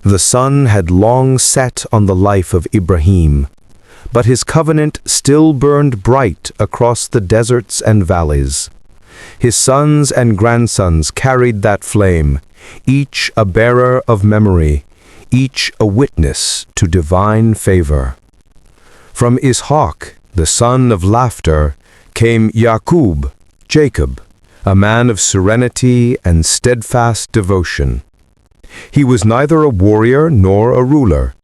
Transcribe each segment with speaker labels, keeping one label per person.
Speaker 1: The sun had long set on the life of Ibrāhīm, but his covenant still burned bright across the deserts and valleys. His sons and grandsons carried that flame, each a bearer of memory, each a witness to divine favor. From Isḥāq, the son of laughter, came Yaqūb, Jacob, a man of serenity and steadfast devotion. He was neither a warrior nor a ruler,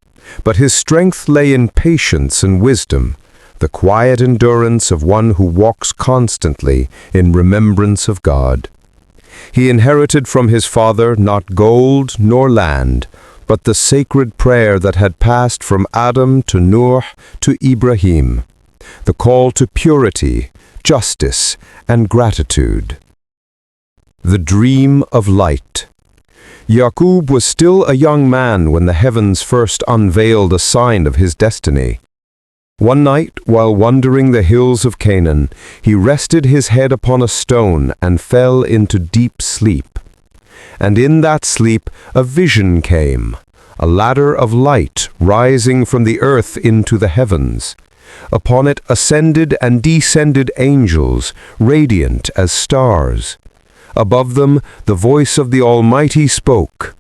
Speaker 1: but his strength lay in patience and wisdom, the quiet endurance of one who walks constantly in remembrance of God. He inherited from his father not gold nor land, but the sacred prayer that had passed from Adam to Nuh to Ibrāhīm, the call to purity, justice, and gratitude. The dream of light. Yaqūb was still a young man when the heavens first unveiled a sign of his destiny. One night, while wandering the hills of Canaan, he rested his head upon a stone and fell into deep sleep. And in that sleep a vision came, a ladder of light rising from the earth into the heavens. Upon it ascended and descended angels, radiant as stars. Above them, the voice of the Almighty spoke,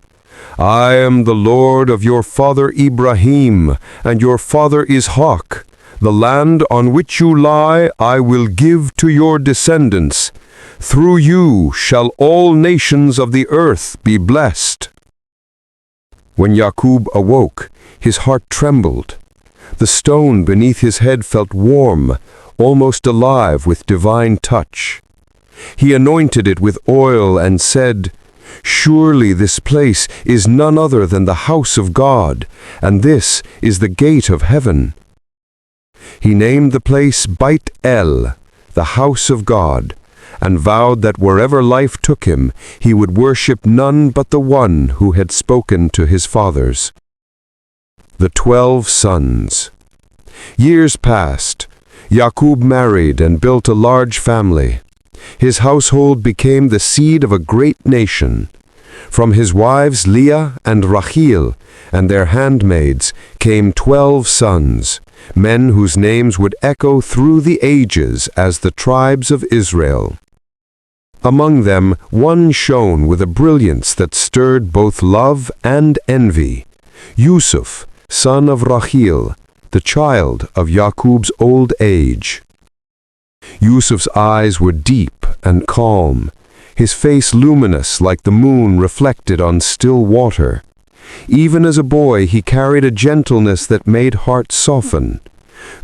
Speaker 1: "I am the Lord of your father Ibrāhīm and your father Isḥāq. The land on which you lie I will give to your descendants. Through you shall all nations of the earth be blessed." When Yaqūb awoke, his heart trembled. The stone beneath his head felt warm, almost alive with divine touch. He anointed it with oil and said, "Surely this place is none other than the house of God, and this is the gate of heaven." He named the place Betrayal, the house of God, and vowed that wherever life took him, he would worship none but the one who had spoken to his fathers. The 12 sons. Years passed. Yaqūb married and built a large family. His household became the seed of a great nation. From his wives Leah and Rachel and their handmaids came 12 sons, men whose names would echo through the ages as the tribes of Israel. Among them, one shone with a brilliance that stirred both love and envy, Yūsuf, son of Rachel, the child of Yaqūb's old age. Yūsuf's eyes were deep and calm, his face luminous like the moon reflected on still water. Even as a boy, he carried a gentleness that made hearts soften.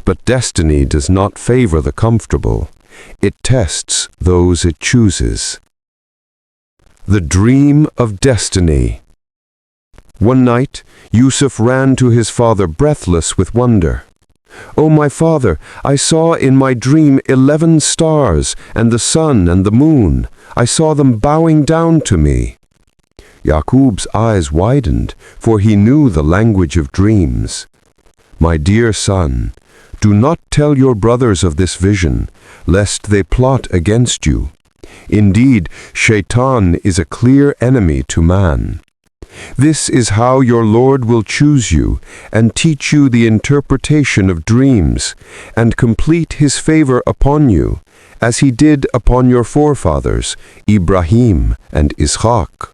Speaker 1: But destiny does not favor the comfortable. It tests those it chooses. The dream of destiny. One night, Yūsuf ran to his father breathless with wonder. "Oh, my father, I saw in my dream 11 stars, and the sun and the moon. I saw them bowing down to me." Yaqūb's eyes widened, for he knew the language of dreams. "My dear son, do not tell your brothers of this vision, lest they plot against you. Indeed, Shaitan is a clear enemy to man. This is how your Lord will choose you and teach you the interpretation of dreams and complete his favor upon you, as he did upon your forefathers, Ibrāhīm and Isḥāq.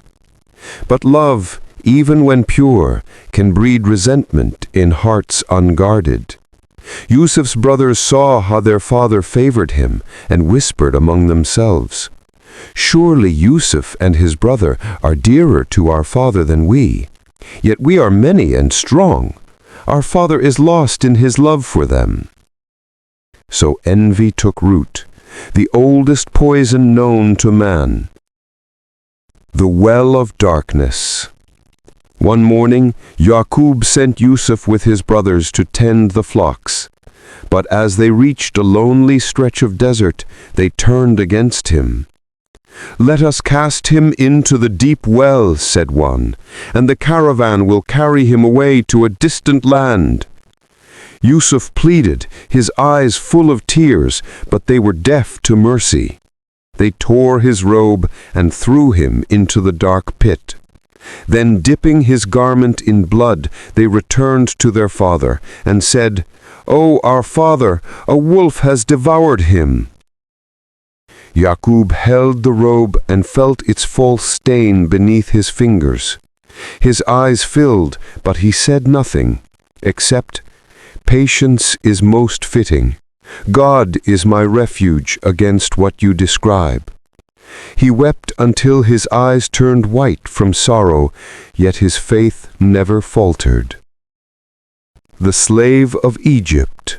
Speaker 1: But love, even when pure, can breed resentment in hearts unguarded. Yūsuf's brothers saw how their father favored him and whispered among themselves, 'Surely Yūsuf and his brother are dearer to our father than we. Yet we are many and strong. Our father is lost in his love for them.' So envy took root, the oldest poison known to man. The well of darkness. One morning, Yaqūb sent Yūsuf with his brothers to tend the flocks. But as they reached a lonely stretch of desert, they turned against him. "Let us cast him into the deep well," said one, "and the caravan will carry him away to a distant land." Yūsuf pleaded, his eyes full of tears, but they were deaf to mercy. They tore his robe and threw him into the dark pit.
Speaker 2: Then dipping his garment in blood, they returned to their father, and said, "O our father, a wolf has devoured him." Yaqub held the robe and felt its false stain beneath his fingers. His eyes filled, but he said nothing, except, "Patience is most fitting. God is my refuge against what you describe." He wept until his eyes turned white from sorrow, yet his faith never faltered. The slave of Egypt.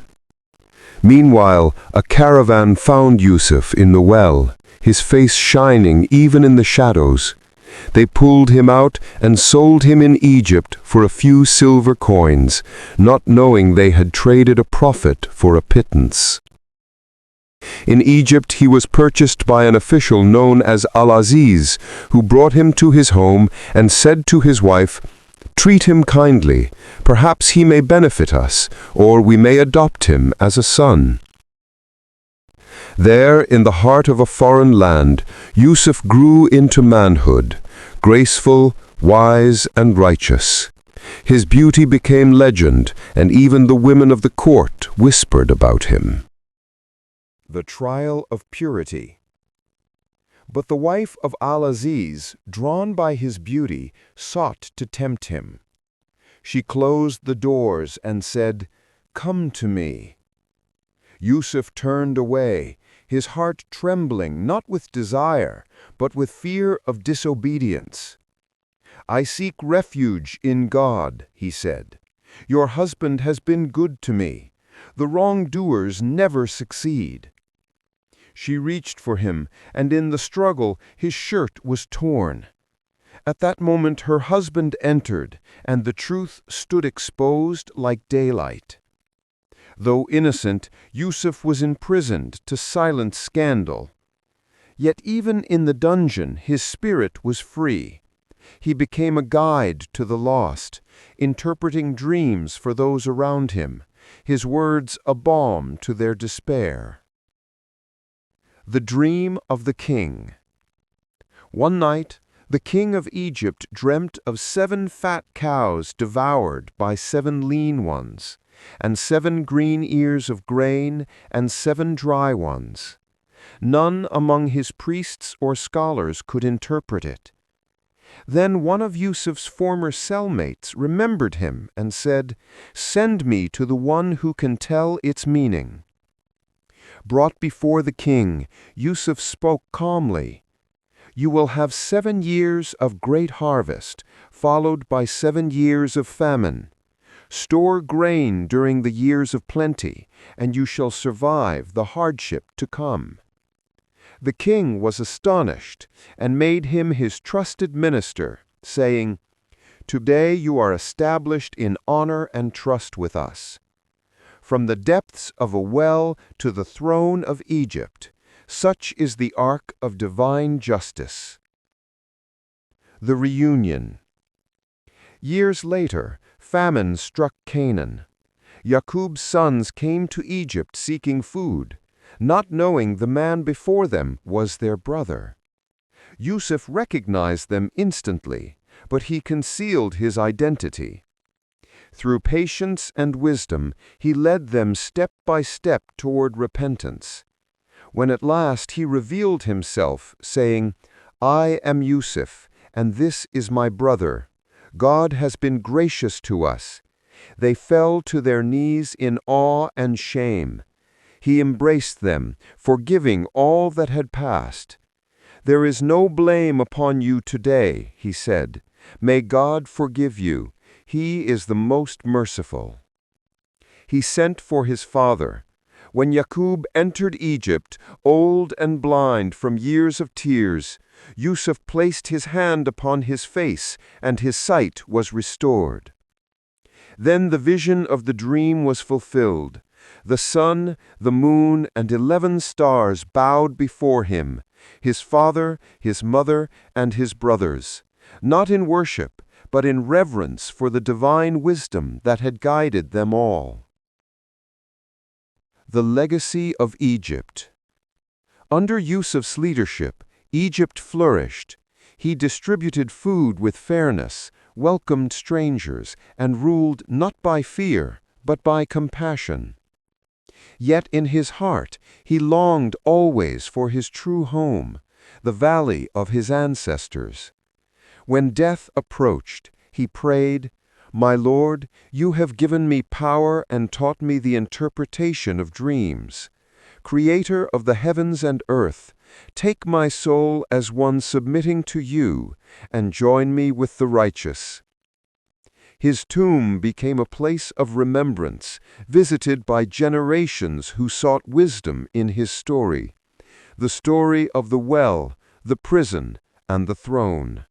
Speaker 2: Meanwhile, a caravan found Yūsuf in the well, his face shining even in the shadows. They pulled him out and sold him in Egypt for a few silver coins, not knowing they had traded a prophet for a pittance. In Egypt he was purchased by an official known as Al-Aziz, who brought him to his home and said to his wife, "Treat him kindly, perhaps he may benefit us, or we may adopt him as a son." There, in the heart of a foreign land, Yūsuf grew into manhood, graceful, wise, and righteous. His beauty became legend, and even the women of the court whispered about him.
Speaker 1: The trial of purity. But the wife of Al-Aziz, drawn by his beauty, sought to tempt him. She closed the doors and said, "Come to me." Yūsuf turned away, his heart trembling not with desire, but with fear of disobedience. "I seek refuge in God," he said. "Your husband has been good to me. The wrongdoers never succeed." She reached for him, and in the struggle his shirt was torn. At that moment her husband entered, and the truth stood exposed like daylight. Though innocent, Yūsuf was imprisoned to silence scandal. Yet even in the dungeon his spirit was free. He became a guide to the lost, interpreting dreams for those around him, his words a balm to their despair. The Dream of the King. One night, the king of Egypt dreamt of 7 fat cows devoured by 7 lean ones, and 7 green ears of grain and 7 dry ones. None among his priests or scholars could interpret it. Then one of Yūsuf's former cellmates remembered him and said, "Send me to the one who can tell its meaning." Brought before the king, Yūsuf spoke calmly. "You will have 7 years of great harvest, followed by 7 years of famine. Store grain during the years of plenty, and you shall survive the hardship to come." The king was astonished, and made him his trusted minister, saying, "Today you are established in honor and trust with us. From the depths of a well to the throne of Egypt, such is the arc of divine justice." The Reunion. Years later, famine struck Canaan. Yaqub's sons came to Egypt seeking food, not knowing the man before them was their brother. Yūsuf recognized them instantly, but he concealed his identity. Through patience and wisdom, he led them step by step toward repentance. When at last he revealed himself, saying, "I am Yūsuf, and this is my brother. God has been gracious to us," they fell to their knees in awe and shame. He embraced them, forgiving all that had passed. "There is no blame upon you today," he said. "May God forgive you. He is the most merciful." He sent for his father. When Yaqub entered Egypt, old and blind from years of tears, Yūsuf placed his hand upon his face, and his sight was restored. Then the vision of the dream was fulfilled. The sun, the moon, and 11 stars bowed before him, his father, his mother, and his brothers, not in worship, but in reverence for the divine wisdom that had guided them all. The Legacy of Egypt. Under Yūsuf's leadership, Egypt flourished.
Speaker 2: He distributed food with fairness, welcomed strangers, and ruled not by fear, but by compassion. Yet in his heart he longed always for his true home, the valley of his ancestors. When death approached, he prayed, "My Lord, you have given me power and taught me the interpretation of dreams. Creator of the heavens and earth, take my soul as one submitting to you, and join me with the righteous." His tomb became a place of remembrance, visited by generations who sought wisdom in his story, the story of the well, the prison, and the throne.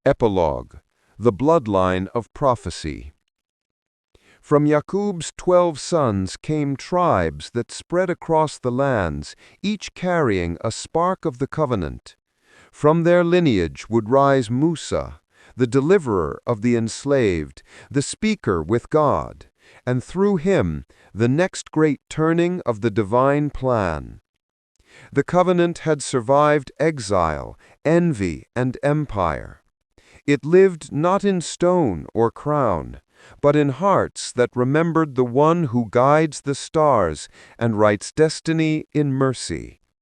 Speaker 2: Epilogue: The bloodline of prophecy. From Yaqub's 12 sons came tribes that spread across the lands, each carrying a spark of the covenant. From their lineage would rise Musa, the deliverer of the enslaved, the speaker with God, and through him, the next great turning of the divine plan. The covenant had survived exile, envy, and empire. It lived not in stone or crown, but in hearts that remembered the one who guides the stars and writes destiny in mercy,